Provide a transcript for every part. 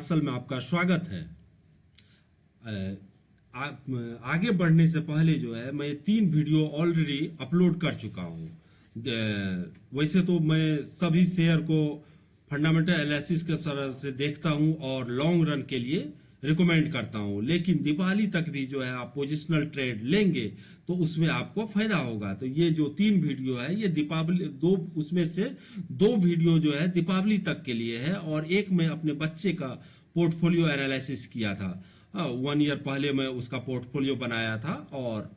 Parcel में आपका स्वागत है। आगे बढ़ने से पहले जो है मैं 3 वीडियो ऑलरेडी अपलोड कर चुका हूँ। वैसे तो मैं सभी शेयर को फंडामेंटल एनालिसिस के तरह से देखता हूँ और लॉन्ग रन के लिए रिकमेंड करता हूँ, लेकिन दिवाली तक भी जो है आप पोजिशनल ट्रेड लेंगे तो उसमें आपको फायदा होगा। तो ये जो 3 वीडियो है ये दीपावली उसमें से 2 वीडियो जो है दीपावली तक के लिए है और एक मैं अपने बच्चे का पोर्टफोलियो एनालिसिस किया था। 1 ईयर पहले मैं उसका पोर्टफोलियो बनाया था और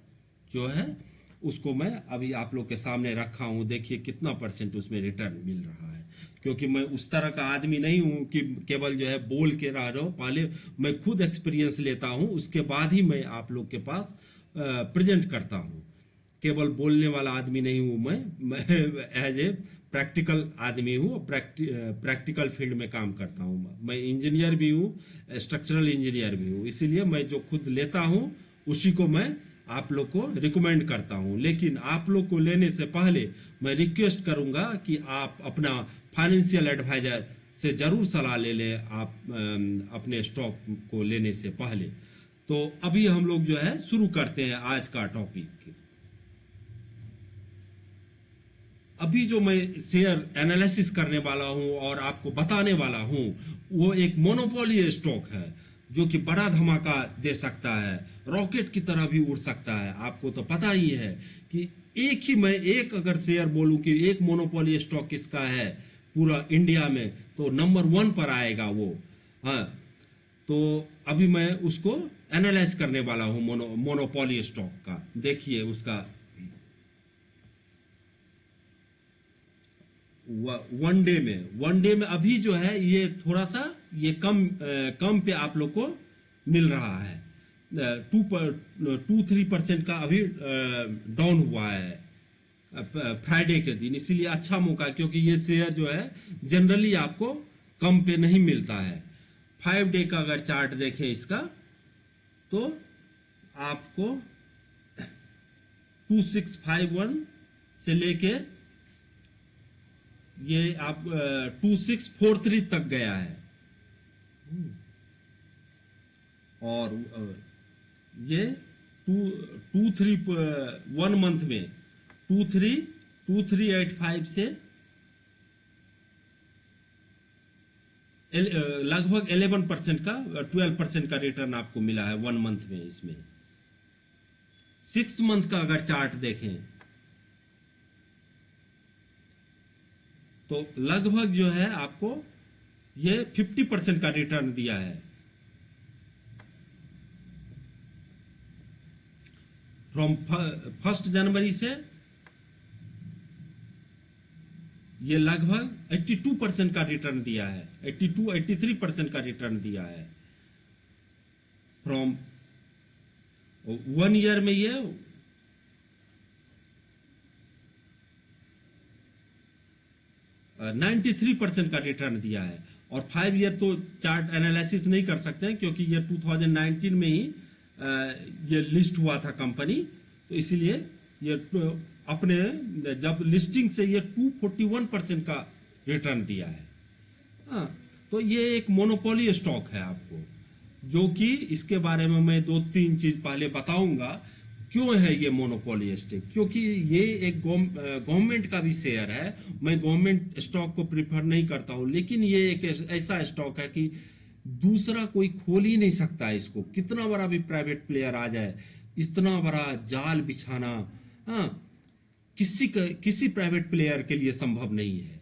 जो है उसको मैं अभी आप लोग के सामने रखा हूं। देखिए कितना % उसमें रिटर्न मिल रहा है, क्योंकि मैं उस तरह का आदमी नहीं हूं कि केवल जो है बोल के रह रहा हूं। पहले मैं खुद एक्सपीरियंस लेता हूं, उसके बाद ही मैं आप लोग के पास प्रेजेंट करता हूं। केवल बोलने वाला आदमी नहीं हूं मैं एज ए प्रैक्टिकल आदमी हूं। प्रैक्टिकल फील्ड में काम करता हूं। मैं इंजीनियर भी हूं, स्ट्रक्चरल इंजीनियर भी हूं, इसीलिए मैं जो खुद लेता हूं उसी को मैं आप लोग को रिकमेंड करता हूं। लेकिन आप लोग को लेने से पहले मैं रिक्वेस्ट करूंगा कि आप अपना फाइनेंशियल एडवाइजर से जरूर सलाह ले लें आप अपने स्टॉक को लेने से पहले। तो अभी हम लोग जो है शुरू करते हैं आज का टॉपिक। अभी जो मैं शेयर एनालिसिस करने वाला हूं और आपको बताने वाला हूं वो एक मोनोपोली स्टॉक है जो कि बड़ा धमाका दे सकता है, रॉकेट की तरह भी उड़ सकता है। आपको तो पता ही है कि एक अगर शेयर बोलूं कि एक मोनोपोली स्टॉक किसका है पूरा इंडिया में तो नंबर 1 पर आएगा वो। हाँ, तो अभी मैं उसको एनालाइज करने वाला हूं मोनोपोली स्टॉक का। देखिए उसका वन डे में अभी जो है ये थोड़ा सा ये कम पे आप लोग को मिल रहा है। 2-3% का अभी डाउन हुआ है फ्राइडे के दिन, इसीलिए अच्छा मौका है क्योंकि ये शेयर जो है जनरली आपको कम पे नहीं मिलता है। 5 डे का अगर चार्ट देखें इसका तो आपको 2651 से लेके ये आप 2643 तक गया है और ये 1 मंथ में 2385 से लगभग 11% का 12% का रिटर्न आपको मिला है 1 मंथ में। इसमें 6 मंथ का अगर चार्ट देखें तो लगभग जो है आपको ये 50% का रिटर्न दिया है। फ्रॉम 1 जनवरी से ये लगभग 82% का रिटर्न दिया है, 83% का रिटर्न दिया है। फ्रॉम 1 ईयर में ये 93% का रिटर्न दिया है। और 5 ईयर तो चार्ट एनालिसिस नहीं कर सकते हैं क्योंकि ये 2019 में ही ये लिस्ट हुआ था कंपनी, तो इसलिए ये अपने जब लिस्टिंग से ये 241% का रिटर्न दिया है। हाँ, तो ये एक मोनोपोली स्टॉक है आपको, जो कि इसके बारे में मैं 2-3 चीज पहले बताऊंगा। क्यों है ये मोनोपोली स्टॉक? क्योंकि ये एक गवर्नमेंट का भी शेयर है। मैं गवर्नमेंट स्टॉक को प्रिफर नहीं करता हूं, लेकिन ये एक ऐसा स्टॉक है कि दूसरा कोई खोल ही नहीं सकता है इसको। कितना बड़ा भी प्राइवेट प्लेयर आ जाए, इतना बड़ा जाल बिछाना किसी प्राइवेट प्लेयर के लिए संभव नहीं है।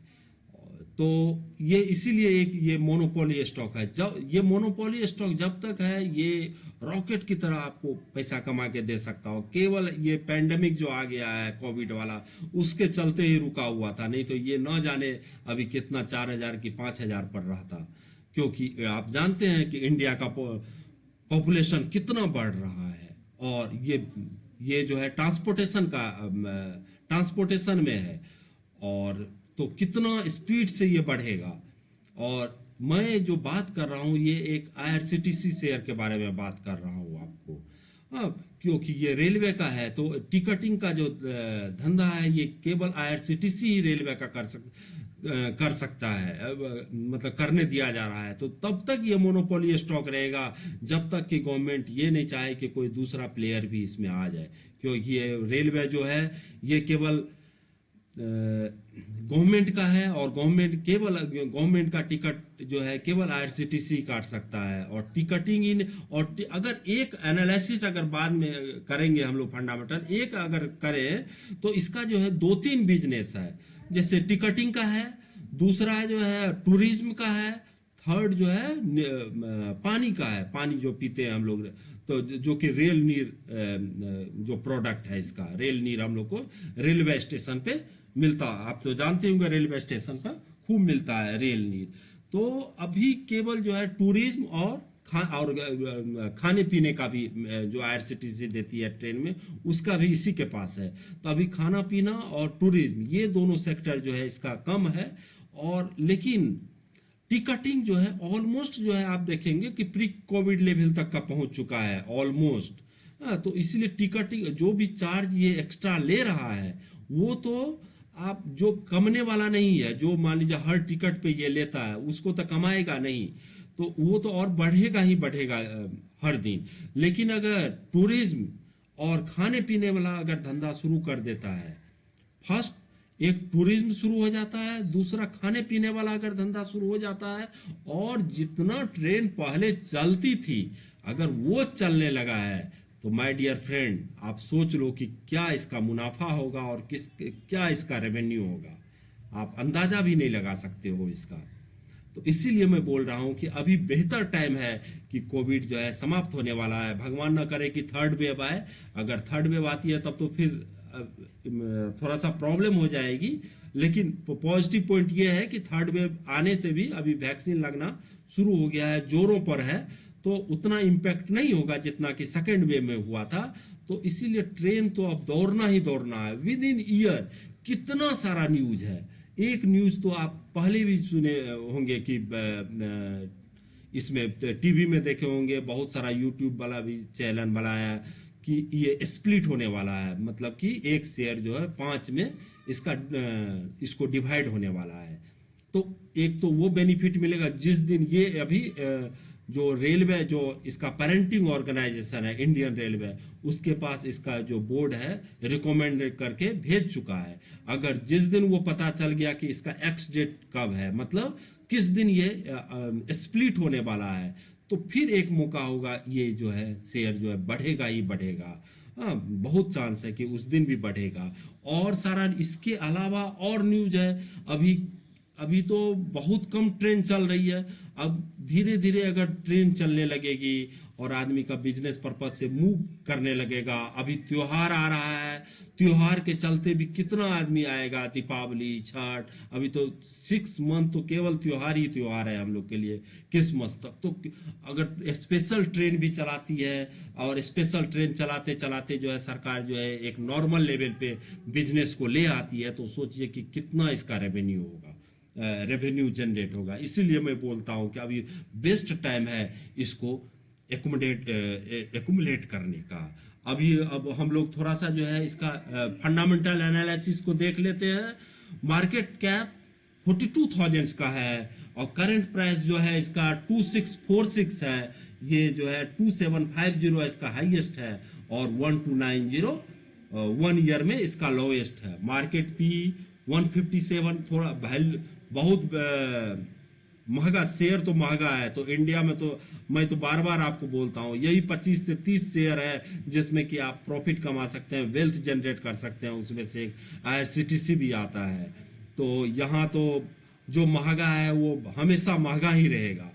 तो ये इसीलिए एक ये मोनोपोली स्टॉक है। जब ये मोनोपोली स्टॉक जब तक है ये रॉकेट की तरह आपको पैसा कमा के दे सकता हो। केवल ये पैंडेमिक जो आ गया है कोविड वाला, उसके चलते ही रुका हुआ था, नहीं तो ये न जाने अभी कितना 4000 की 5000 पर रहा था। क्योंकि आप जानते हैं कि इंडिया का पॉपुलेशन कितना बढ़ रहा है और ये जो है ट्रांसपोर्टेशन में है, और तो कितना स्पीड से ये बढ़ेगा। और मैं जो बात कर रहा हूं ये एक आईआरसीटीसी शेयर के बारे में बात कर रहा हूं आपको। क्योंकि ये रेलवे का है तो टिकटिंग का जो धंधा है ये केवल आईआरसीटीसी ही रेलवे का कर सकता है, मतलब करने दिया जा रहा है, तो तब तक ये मोनोपोली स्टॉक रहेगा जब तक कि गवर्नमेंट ये नहीं चाहे कि कोई दूसरा प्लेयर भी इसमें आ जाए। क्योंकि ये रेलवे जो है ये केवल गवर्नमेंट का है, और गवर्नमेंट का टिकट जो है केवल आईआरसीटीसी काट सकता है। और टिकटिंग इन और अगर एक एनालिसिस अगर बाद में करेंगे हम लोग फंडामेंटल, एक अगर करें तो इसका जो है दो तीन बिजनेस है। जैसे टिकटिंग का है, दूसरा जो है टूरिज्म का है, थर्ड जो है पानी का है, पानी जो पीते हैं हम लोग, तो जो कि रेल नीर जो प्रोडक्ट है इसका, रेल नीर हम लोग को रेलवे स्टेशन पे मिलता, आप तो जानते होंगे रेलवे स्टेशन पर खूब मिलता है रेल नीर। तो अभी केवल जो है टूरिज्म और खाने पीने का भी जो आईआरसीटीसी देती है ट्रेन में, उसका भी इसी के पास है। तो अभी खाना पीना और टूरिज्म ये दोनों सेक्टर जो है इसका कम है। और लेकिन टिकटिंग जो है ऑलमोस्ट जो है आप देखेंगे कि प्री कोविड लेवल तक का पहुंच चुका है ऑलमोस्ट। तो इसलिए टिकटिंग जो भी चार्ज ये एक्स्ट्रा ले रहा है वो तो आप जो कमने वाला नहीं है, जो मान लीजिए हर टिकट पे ये लेता है उसको तो कमाएगा नहीं, तो वो तो और बढ़ेगा ही बढ़ेगा हर दिन। लेकिन अगर टूरिज्म और खाने पीने वाला अगर धंधा शुरू कर देता है, फर्स्ट एक टूरिज्म शुरू हो जाता है, दूसरा खाने पीने वाला अगर धंधा शुरू हो जाता है, और जितना ट्रेन पहले चलती थी अगर वो चलने लगा है, तो माय डियर फ्रेंड आप सोच लो कि क्या इसका मुनाफा होगा और क्या इसका रेवेन्यू होगा, आप अंदाजा भी नहीं लगा सकते हो इसका। तो इसीलिए मैं बोल रहा हूं कि अभी बेहतर टाइम है कि कोविड जो है समाप्त होने वाला है। भगवान ना करे कि थर्ड वेव आए, अगर थर्ड वेव आती है तब तो फिर थोड़ा सा प्रॉब्लम हो जाएगी। लेकिन पॉजिटिव पॉइंट ये है कि थर्ड वेव आने से भी अभी वैक्सीन लगना शुरू हो गया है, जोरों पर है, तो उतना इम्पैक्ट नहीं होगा जितना कि सेकेंड वेव में हुआ था। तो इसीलिए ट्रेन तो अब दौड़ना ही दौड़ना है। विद इन ईयर कितना सारा न्यूज है, एक न्यूज तो आप पहले भी सुने होंगे कि इसमें टीवी में देखे होंगे, बहुत सारा यूट्यूब वाला भी चैनल बनाया कि ये स्प्लिट होने वाला है, मतलब कि एक शेयर जो है 5 में इसको डिवाइड होने वाला है। तो एक तो वो बेनिफिट मिलेगा जिस दिन ये अभी जो रेलवे जो इसका पेरेंटिंग ऑर्गेनाइजेशन है इंडियन रेलवे, उसके पास इसका जो बोर्ड है रिकमेंड करके भेज चुका है। अगर जिस दिन वो पता चल गया कि इसका एक्स डेट कब है, मतलब किस दिन ये स्प्लिट होने वाला है, तो फिर एक मौका होगा, ये जो है शेयर जो है बढ़ेगा ही बढ़ेगा। हाँ, बहुत चांस है कि उस दिन भी बढ़ेगा। और सारा इसके अलावा और न्यूज है। अभी अभी तो बहुत कम ट्रेन चल रही है, अब धीरे धीरे अगर ट्रेन चलने लगेगी और आदमी का बिजनेस पर्पज से मूव करने लगेगा। अभी त्योहार आ रहा है, त्योहार के चलते भी कितना आदमी आएगा, दीपावली, छठ, अभी तो 6 मंथ तो केवल त्योहार ही त्योहार है हम लोग के लिए, क्रिसमस तक। तो अगर स्पेशल ट्रेन भी चलाती है, और स्पेशल ट्रेन चलाते चलाते जो है सरकार जो है एक नॉर्मल लेवल पे बिजनेस को ले आती है, तो सोचिए कि कितना इसका रेवेन्यू होगा, रेवेन्यू जनरेट होगा। इसीलिए मैं बोलता हूं कि अभी बेस्ट टाइम है इसको एकुमुलेट करने का। अब हम लोग थोड़ा सा जो है इसका फंडामेंटल एनालिसिस को देख लेते हैं। मार्केट कैप 42,000 का है, और करंट प्राइस जो है इसका 2646 है, ये जो है 2750 इसका हाईएस्ट है, और 1290 1 ईयर में इसका लोएस्ट है। मार्केट पी 157, थोड़ा बहुत महंगा शेयर तो महंगा है। तो इंडिया में तो मैं तो बार बार आपको बोलता हूं यही 25 से 30 शेयर है जिसमें कि आप प्रॉफिट कमा सकते हैं, वेल्थ जनरेट कर सकते हैं। उसमें से एक आईआरसीटीसी भी आता है। तो यहाँ तो जो महंगा है वो हमेशा महंगा ही रहेगा।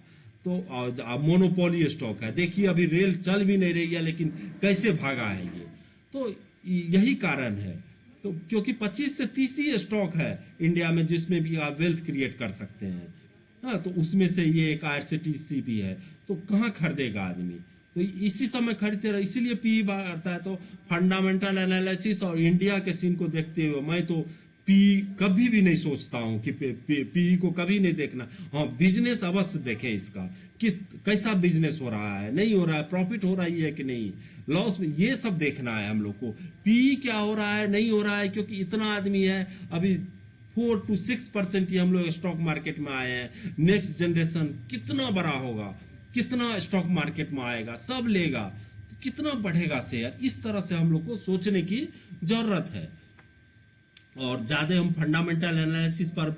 तो मोनोपोली स्टॉक है। देखिए अभी रेल चल भी नहीं रही है लेकिन कैसे भागा है ये, तो यही कारण है। तो क्योंकि 25 से 30 ही स्टॉक है इंडिया में जिसमें भी आप वेल्थ क्रिएट कर सकते हैं। हाँ, तो उसमें से ये एक आईआरसीटीसी भी है। तो कहाँ खरीदेगा आदमी, तो इसी समय खरीदते रहे, इसीलिए पी बढ़ता है। तो फंडामेंटल एनालिसिस और इंडिया के सीन को देखते हुए मैं तो पी कभी भी नहीं सोचता हूं कि पी को कभी नहीं देखना। हाँ, बिजनेस अवश्य देखें इसका कि कैसा बिजनेस हो रहा है, नहीं हो रहा है, प्रॉफिट हो रही है कि नहीं, लॉस में, ये सब देखना है हम लोग को। पी क्या हो रहा है, नहीं हो रहा है, क्योंकि इतना आदमी है। अभी 4 to 6% ही हम लोग स्टॉक मार्केट में आए हैं। नेक्स्ट जनरेशन कितना बड़ा होगा, कितना स्टॉक मार्केट में आएगा, सब लेगा, तो कितना बढ़ेगा शेयर। इस तरह से हम लोग को सोचने की जरूरत है। और ज़्यादा हम फंडामेंटल एनालिसिस पर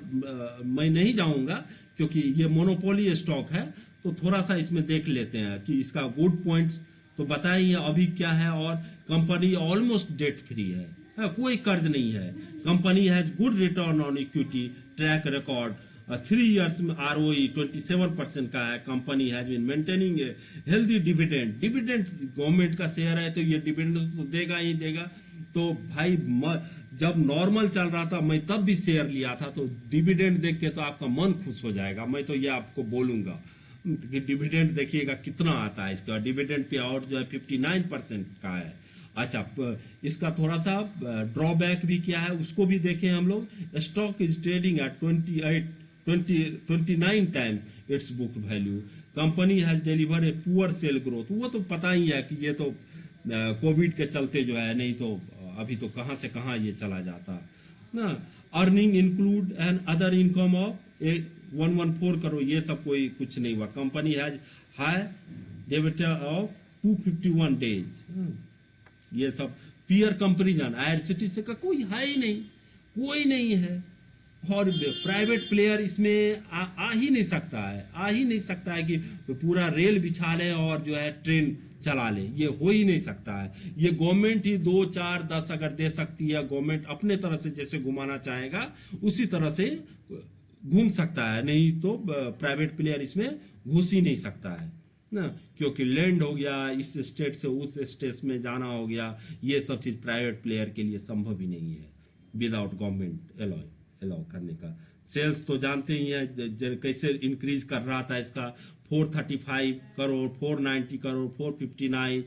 मैं नहीं जाऊंगा, क्योंकि ये मोनोपोली स्टॉक है। तो थोड़ा सा इसमें देख लेते हैं कि इसका गुड पॉइंट्स तो बताइए अभी क्या है। और कंपनी ऑलमोस्ट डेट फ्री है, कोई कर्ज नहीं है। Company has good return on equity, track record 3 years में ROE 27% का है। Company has been maintaining healthy dividend. Dividend government का शेयर है तो ये डिविडेंड तो देगा ही देगा। तो भाई जब नॉर्मल चल रहा था मैं तब भी शेयर लिया था, तो डिविडेंड देख के तो आपका मन खुश हो जाएगा। मैं तो ये आपको बोलूंगा कि डिविडेंड देखिएगा कितना आता है इसका। डिविडेंड पे आउट जो है 59% का है। अच्छा, इसका थोड़ा सा ड्रॉबैक भी क्या है उसको भी देखें हम लोग। Stock is trading at 29 times it's book value. Company has deliver a poor cell growth. वो तो पता ही है कि ये तो कोविड के चलते जो है, नहीं तो अभी तो कहाँ से कहाँ ये चला जाता ना। Earning include and other income of 114 crore, ये सब कोई कुछ नहीं हुआ। Company has high debtor of 251 days. ये सब पीयर कंपेरिजन आईआरसीटीसी का कोई है ही नहीं, कोई नहीं है। और प्राइवेट प्लेयर इसमें आ ही नहीं सकता है, आ ही नहीं सकता है कि पूरा रेल बिछा ले और जो है ट्रेन चला ले, ये हो ही नहीं सकता है। ये गवर्नमेंट ही 2, 4, 10 अगर दे सकती है, गवर्नमेंट अपने तरह से जैसे घुमाना चाहेगा उसी तरह से घूम सकता है, नहीं तो प्राइवेट प्लेयर इसमें घुस ही नहीं सकता है ना। क्योंकि लैंड हो गया, इस स्टेट से उस स्टेट में जाना हो गया, ये सब चीज प्राइवेट प्लेयर के लिए संभव ही नहीं है विदाउट गवर्नमेंट अलाउ करने का। सेल्स तो जानते ही हैं कैसे इंक्रीज कर रहा था इसका। 435 करोड़, 490 करोड़, 459,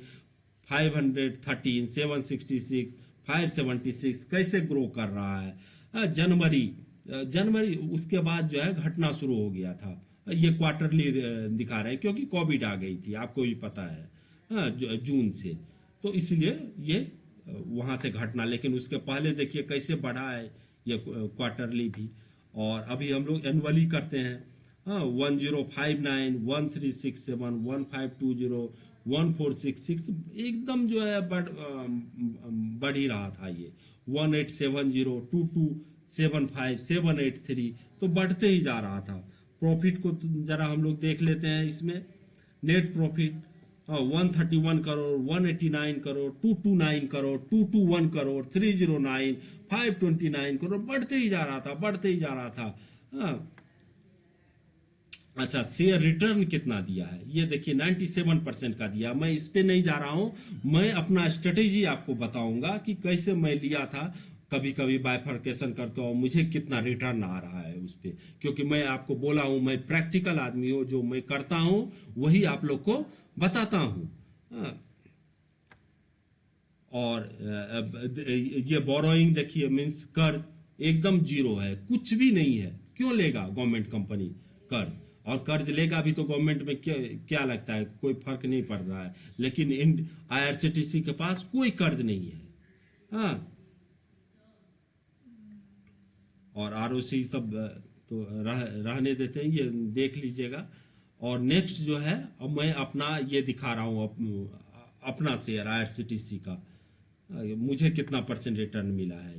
513, 766, 576 कैसे ग्रो कर रहा है। जनवरी उसके बाद जो है घटना शुरू हो गया था। ये क्वार्टरली दिखा रहे हैं क्योंकि कोविड आ गई थी, आपको भी पता है, जून से, तो इसलिए ये वहां से घटना। लेकिन उसके पहले देखिए कैसे बढ़ा है ये क्वार्टरली भी। और अभी हम लोग एनुअली करते हैं। 1059, 1367, 1520, 1466 एकदम जो है बढ़ ही रहा था ये। 1870, 2275, 783 तो बढ़ते ही जा रहा था। प्रॉफिट को जरा हम लोग देख लेते हैं इसमें। नेट प्रॉफिट 131 करोड़, 189 करोड़, 229 करोड़, 221 करोड़, 309, 529 करोड़, बढ़ते ही जा रहा था, बढ़ते ही जा रहा था। अच्छा, शेयर रिटर्न कितना दिया है ये देखिए, 97% का दिया। मैं इस पे नहीं जा रहा हूं, मैं अपना स्ट्रेटेजी आपको बताऊंगा कि कैसे मैं लिया था, कभी कभी बाइफर्केशन करके, और मुझे कितना रिटर्न आ रहा है उस पर। क्योंकि मैं आपको बोला हूं मैं प्रैक्टिकल आदमी हूं, जो मैं करता हूं वही आप लोग को बताता हूं। और ये बोरोइंग देखिए, मीन्स कर्ज एकदम जीरो है, कुछ भी नहीं है। क्यों लेगा गवर्नमेंट कंपनी कर्ज? और कर्ज लेगा भी तो गवर्नमेंट में क्या लगता है, कोई फर्क नहीं पड़ रहा है। लेकिन आईआरसीटीसी के पास कोई कर्ज नहीं है। हाँ, और आरओसी सब तो रहने देते हैं, ये देख लीजिएगा। और नेक्स्ट जो है, अब मैं अपना ये दिखा रहा हूँ अपना शेयर आईआरसीटीसी का, मुझे कितना परसेंट रिटर्न मिला है।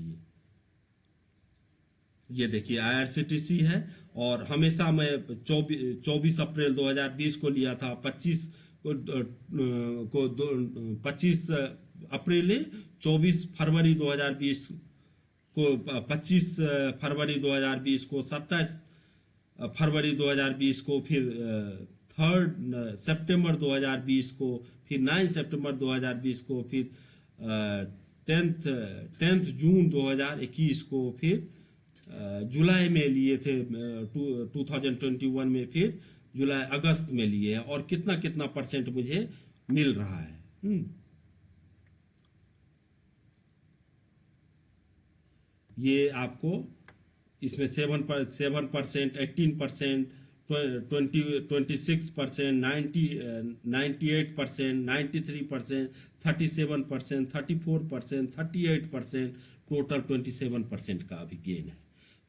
ये देखिए आईआरसीटीसी है। और हमेशा मैं 24 अप्रैल 2020 को लिया था, 25 अप्रैल 24 फरवरी 2020 को, 25 फरवरी 2020 को, 27 फरवरी 2020 को, फिर 3 सितंबर 2020 को, फिर 9 सितंबर 2020 को, फिर 10 जून 2021 को, फिर जुलाई में लिए थे 2021 में, फिर जुलाई अगस्त में लिए हैं। और कितना कितना परसेंट मुझे मिल रहा है। ये आपको इसमें 7%, 18%, 26%, 98%, 93%, 37%, 34%, 38%, टोटल 27% का अभी गेन है।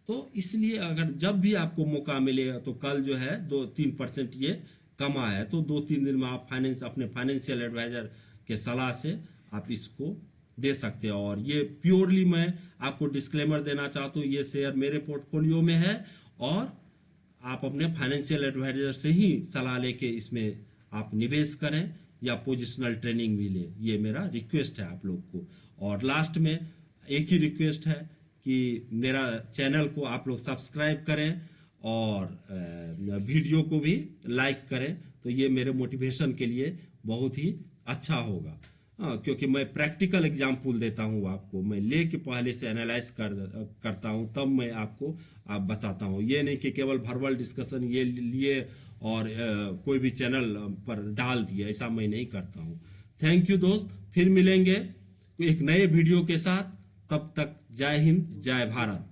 तो इसलिए अगर जब भी आपको मौका मिले तो कल जो है 2-3% ये कमा है, तो 2-3 दिन में आप अपने फाइनेंशियल एडवाइजर के सलाह से आप इसको दे सकते हैं। और ये प्योरली मैं आपको डिस्क्लेमर देना चाहता हूँ, ये शेयर मेरे पोर्टफोलियो में है और आप अपने फाइनेंशियल एडवाइजर से ही सलाह लेके इसमें आप निवेश करें या पोजिशनल ट्रेनिंग भी ले, ये मेरा रिक्वेस्ट है आप लोग को। और लास्ट में एक ही रिक्वेस्ट है कि मेरा चैनल को आप लोग सब्सक्राइब करें और वीडियो को भी लाइक करें, तो ये मेरे मोटिवेशन के लिए बहुत ही अच्छा होगा। हाँ, क्योंकि मैं प्रैक्टिकल एग्जाम्पल देता हूँ आपको, मैं लेके पहले से एनालाइज करता हूँ तब मैं आपको बताता हूँ। ये नहीं कि केवल वर्बल डिस्कशन ये लिए और कोई भी चैनल पर डाल दिया, ऐसा मैं नहीं करता हूँ। थैंक यू दोस्त, फिर मिलेंगे एक नए वीडियो के साथ, तब तक जय हिंद जय भारत।